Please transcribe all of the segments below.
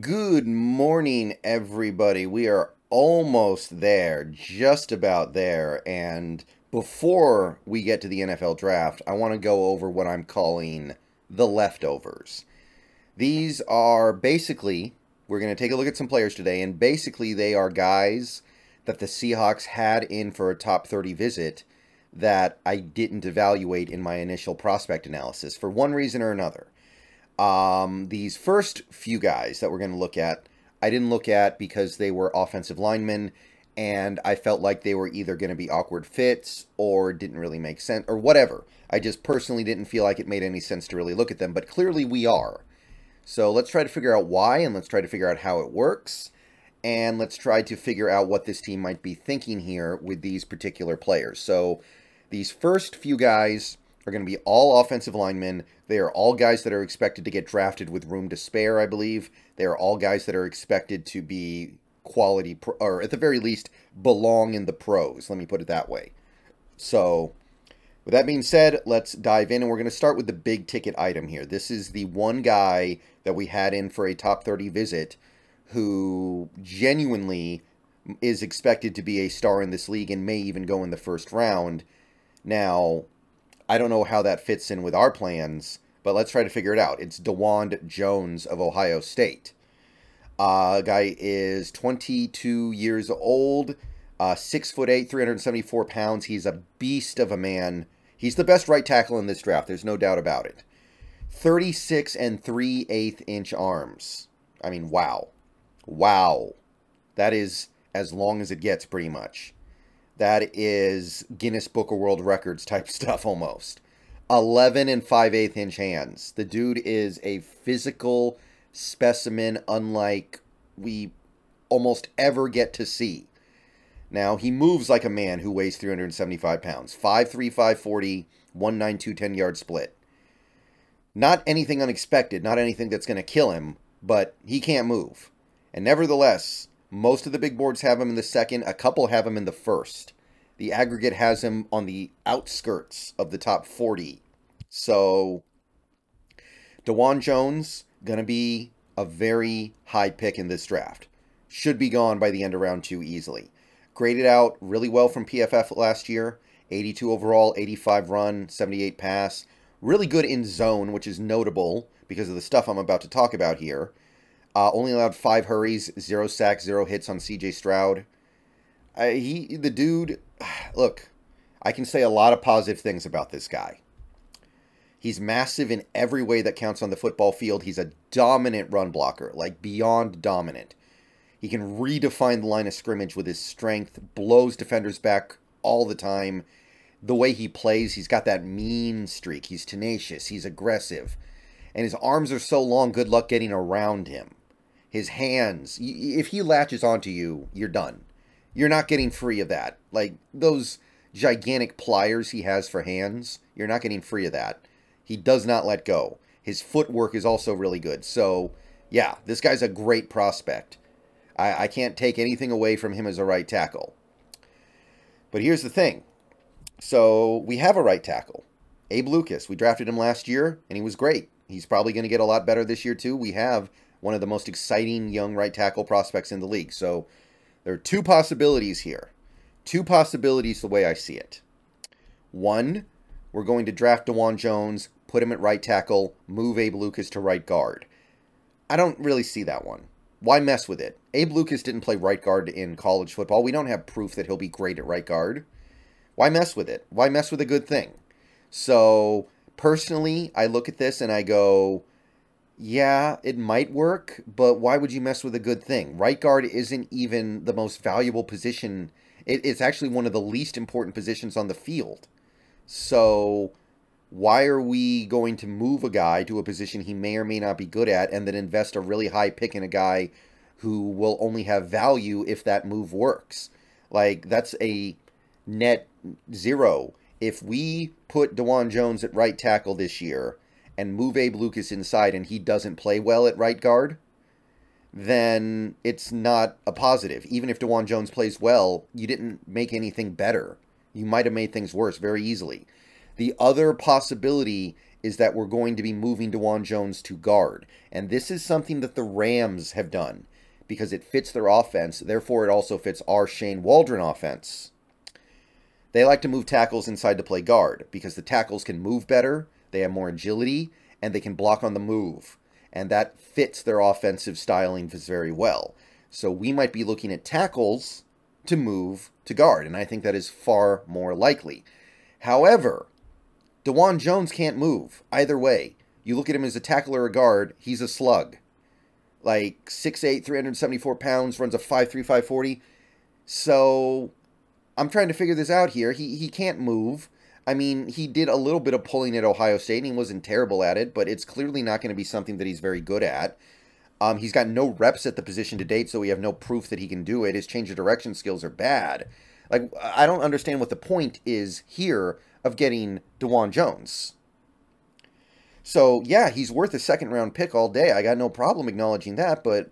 Good morning, everybody. We are almost there, just about there. And before we get to the NFL draft, I want to go over what I'm calling the leftovers. These are basically, we're going to take a look at some players today, and basically they are guys that the Seahawks had in for a top 30 visit that I didn't evaluate in my initial prospect analysis for one reason or another. These first few guys that we're going to look at, I didn't look at because they were offensive linemen, and I felt like they were either going to be awkward fits or didn't really make sense, or whatever. I just personally didn't feel like it made any sense to really look at them, but clearly we are. So let's try to figure out why, and let's try to figure out how it works, and let's try to figure out what this team might be thinking here with these particular players. So these first few guys are going to be all offensive linemen. They are all guys that are expected to get drafted with room to spare, I believe. They are all guys that are expected to be quality, or at the very least, belong in the pros. Let me put it that way. So, with that being said, let's dive in, and we're going to start with the big ticket item here. This is the one guy that we had in for a top 30 visit who genuinely is expected to be a star in this league and may even go in the first round. Now, I don't know how that fits in with our plans, but let's try to figure it out. It's Dawand Jones of Ohio State. Guy is 22 years old, 6'8", 374 pounds. He's a beast of a man. He's the best right tackle in this draft. There's no doubt about it. 36 and 3/8 inch arms. I mean, wow. Wow. That is as long as it gets, pretty much. That is Guinness Book of World Records type stuff almost. 11 and 5/8 inch hands. The dude is a physical specimen unlike we almost ever get to see. Now, he moves like a man who weighs 375 pounds. 5'3", 540, 1'9", 210-yard split. Not anything unexpected, not anything that's going to kill him, but he can't move. And nevertheless, most of the big boards have him in the second. A couple have him in the first. The aggregate has him on the outskirts of the top 40. So, Dawand Jones, going to be a very high pick in this draft. Should be gone by the end of round 2 easily. Graded out really well from PFF last year. 82 overall, 85 run, 78 pass. Really good in zone, which is notable because of the stuff I'm about to talk about here. Only allowed 5 hurries, 0 sacks, 0 hits on C.J. Stroud. The dude, look, I can say a lot of positive things about this guy. He's massive in every way that counts on the football field. He's a dominant run blocker, like beyond dominant. He can redefine the line of scrimmage with his strength, blows defenders back all the time. The way he plays, he's got that mean streak. He's tenacious, he's aggressive. And his arms are so long, good luck getting around him. His hands, if he latches onto you, you're done. You're not getting free of that. Like, those gigantic pliers he has for hands, you're not getting free of that. He does not let go. His footwork is also really good. So, yeah, this guy's a great prospect. I can't take anything away from him as a right tackle. But here's the thing. So, we have a right tackle. Abe Lucas. We drafted him last year, and he was great. He's probably going to get a lot better this year, too. We have one of the most exciting young right tackle prospects in the league. So, there are 2 possibilities here. 2 possibilities the way I see it. One, we're going to draft Dawand Jones, put him at right tackle, move Abe Lucas to right guard. I don't really see that one. Why mess with it? Abe Lucas didn't play right guard in college football. We don't have proof that he'll be great at right guard. Why mess with it? Why mess with a good thing? So, personally, I look at this and I go, yeah, it might work, but why would you mess with a good thing? Right guard isn't even the most valuable position. It's actually one of the least important positions on the field. So, why are we going to move a guy to a position he may or may not be good at and then invest a really high pick in a guy who will only have value if that move works? Like, that's a net zero. If we put Dawand Jones at right tackle this year and move Abe Lucas inside and he doesn't play well at right guard, then it's not a positive. Even if Dawand Jones plays well, you didn't make anything better. You might have made things worse very easily. The other possibility is that we're going to be moving Dawand Jones to guard. And this is something that the Rams have done because it fits their offense. Therefore, it also fits our Shane Waldron offense. They like to move tackles inside to play guard because the tackles can move better, they have more agility, and they can block on the move. And that fits their offensive styling very well. So we might be looking at tackles to move to guard, and I think that is far more likely. However, Dawand Jones can't move either way. You look at him as a tackle or a guard, he's a slug. Like 6'8", 374 pounds, runs a 5'3", 540. So I'm trying to figure this out here. He can't move. I mean, he did a little bit of pulling at Ohio State, and he wasn't terrible at it, but it's clearly not going to be something that he's very good at. He's got no reps at the position to date, so we have no proof that he can do it. His change of direction skills are bad. Like, I don't understand what the point is here of getting Dawand Jones. So, yeah, he's worth a second-round pick all day. I got no problem acknowledging that, but,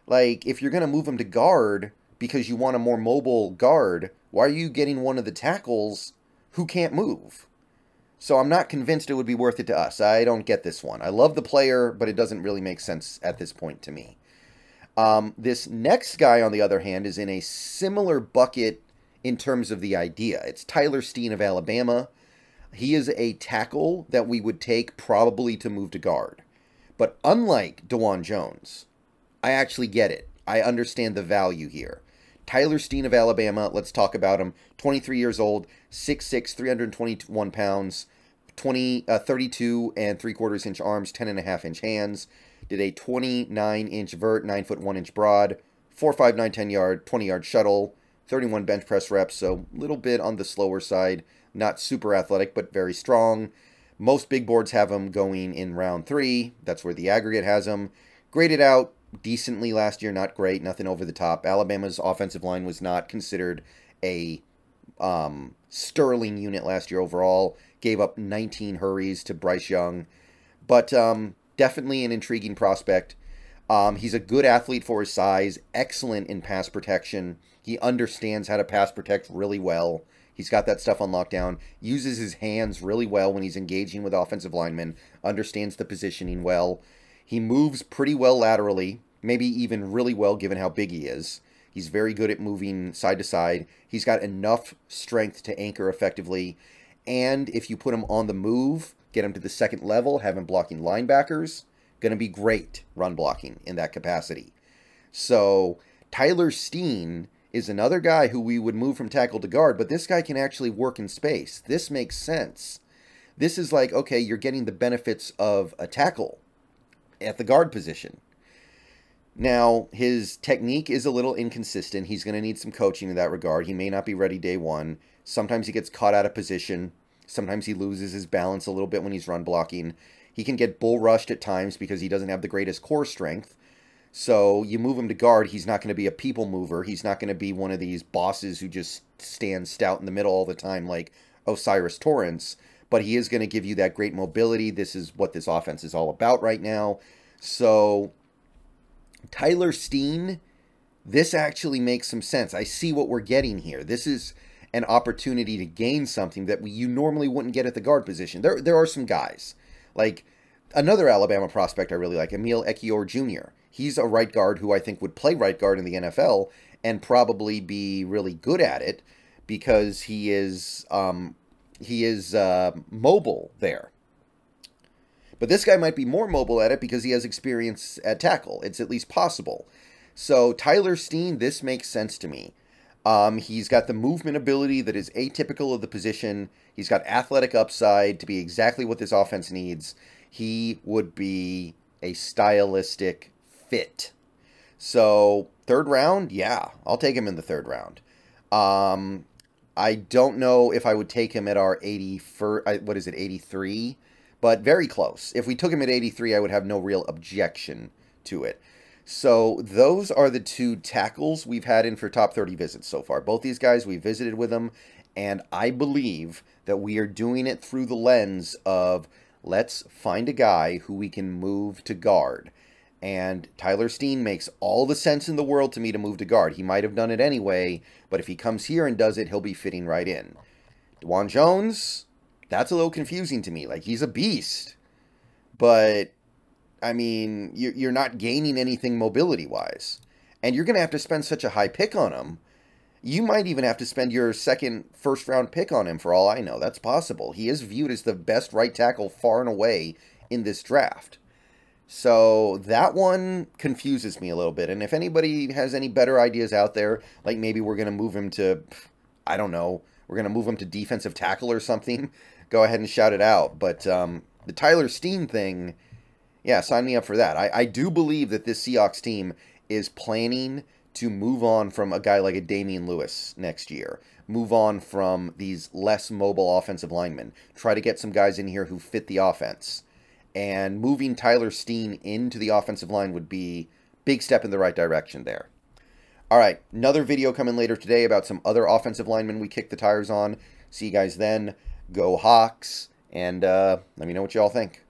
like, if you're going to move him to guard because you want a more mobile guard, why are you getting one of the tackles who can't move? So I'm not convinced it would be worth it to us. I don't get this one. I love the player, but it doesn't really make sense at this point to me. This next guy, on the other hand, is in a similar bucket in terms of the idea. It's Tyler Steen of Alabama. He is a tackle that we would take probably to move to guard. But unlike Dawand Jones, I actually get it. I understand the value here. Tyler Steen of Alabama, let's talk about him. 23 years old, 6'6", 321 pounds, 32 and 3/4 inch arms, 10.5 inch hands. Did a 29-inch vert, 9 foot 1 inch broad, 4.5, 9, 10 yard, 20 yard shuttle, 31 bench press reps. So a little bit on the slower side, not super athletic, but very strong. Most big boards have him going in round 3. That's where the aggregate has him. Graded out decently last year, not great, nothing over the top. Alabama's offensive line was not considered a sterling unit last year overall. Gave up 19 hurries to Bryce Young. But definitely an intriguing prospect. He's a good athlete for his size, excellent in pass protection. He understands how to pass protect really well. He's got that stuff on lockdown. Uses his hands really well when he's engaging with offensive linemen. Understands the positioning well. He moves pretty well laterally, maybe even really well given how big he is. He's very good at moving side to side. He's got enough strength to anchor effectively. And if you put him on the move, get him to the second level, have him blocking linebackers, going to be great run blocking in that capacity. So Tyler Steen is another guy who we would move from tackle to guard, but this guy can actually work in space. This makes sense. This is like, okay, you're getting the benefits of a tackle at the guard position. Now, his technique is a little inconsistent. He's going to need some coaching in that regard. He may not be ready day one. Sometimes he gets caught out of position. Sometimes he loses his balance a little bit when he's run blocking. He can get bull rushed at times because he doesn't have the greatest core strength. So you move him to guard, he's not going to be a people mover. He's not going to be one of these bosses who just stands stout in the middle all the time like Osiris Torrance. But he is going to give you that great mobility. This is what this offense is all about right now. So Tyler Steen, this actually makes some sense. I see what we're getting here. This is an opportunity to gain something that you normally wouldn't get at the guard position. There are some guys. Like another Alabama prospect I really like, Emil Ekiyor Jr. He's a right guard who I think would play right guard in the NFL and probably be really good at it because he is mobile there. But this guy might be more mobile at it because he has experience at tackle. It's at least possible. So Tyler Steen, this makes sense to me. He's got the movement ability that is atypical of the position. He's got athletic upside to be exactly what this offense needs. He would be a stylistic fit. So, third round, yeah, I'll take him in the third round. I don't know if I would take him at our 83? But very close. If we took him at 83, I would have no real objection to it. So those are the two tackles we've had in for top 30 visits so far. Both these guys, we visited with them, and I believe that we are doing it through the lens of let's find a guy who we can move to guard. And Tyler Steen makes all the sense in the world to me to move to guard. He might have done it anyway, but if he comes here and does it, he'll be fitting right in. Dawand Jones, That's a little confusing to me. Like, he's a beast, but I mean, you're not gaining anything mobility-wise. And you're going to have to spend such a high pick on him. You might even have to spend your second first-round pick on him, for all I know. That's possible. He is viewed as the best right tackle far and away in this draft. So that one confuses me a little bit. And if anybody has any better ideas out there, like maybe we're going to move him to, I don't know, we're going to move him to defensive tackle or something, go ahead and shout it out. But the Tyler Steen thing, yeah, sign me up for that. I do believe that this Seahawks team is planning to move on from a guy like a Damian Lewis next year. Move on from these less mobile offensive linemen. Try to get some guys in here who fit the offense. And moving Tyler Steen into the offensive line would be a big step in the right direction there. All right, another video coming later today about some other offensive linemen we kicked the tires on. See you guys then. Go Hawks. And let me know what you all think.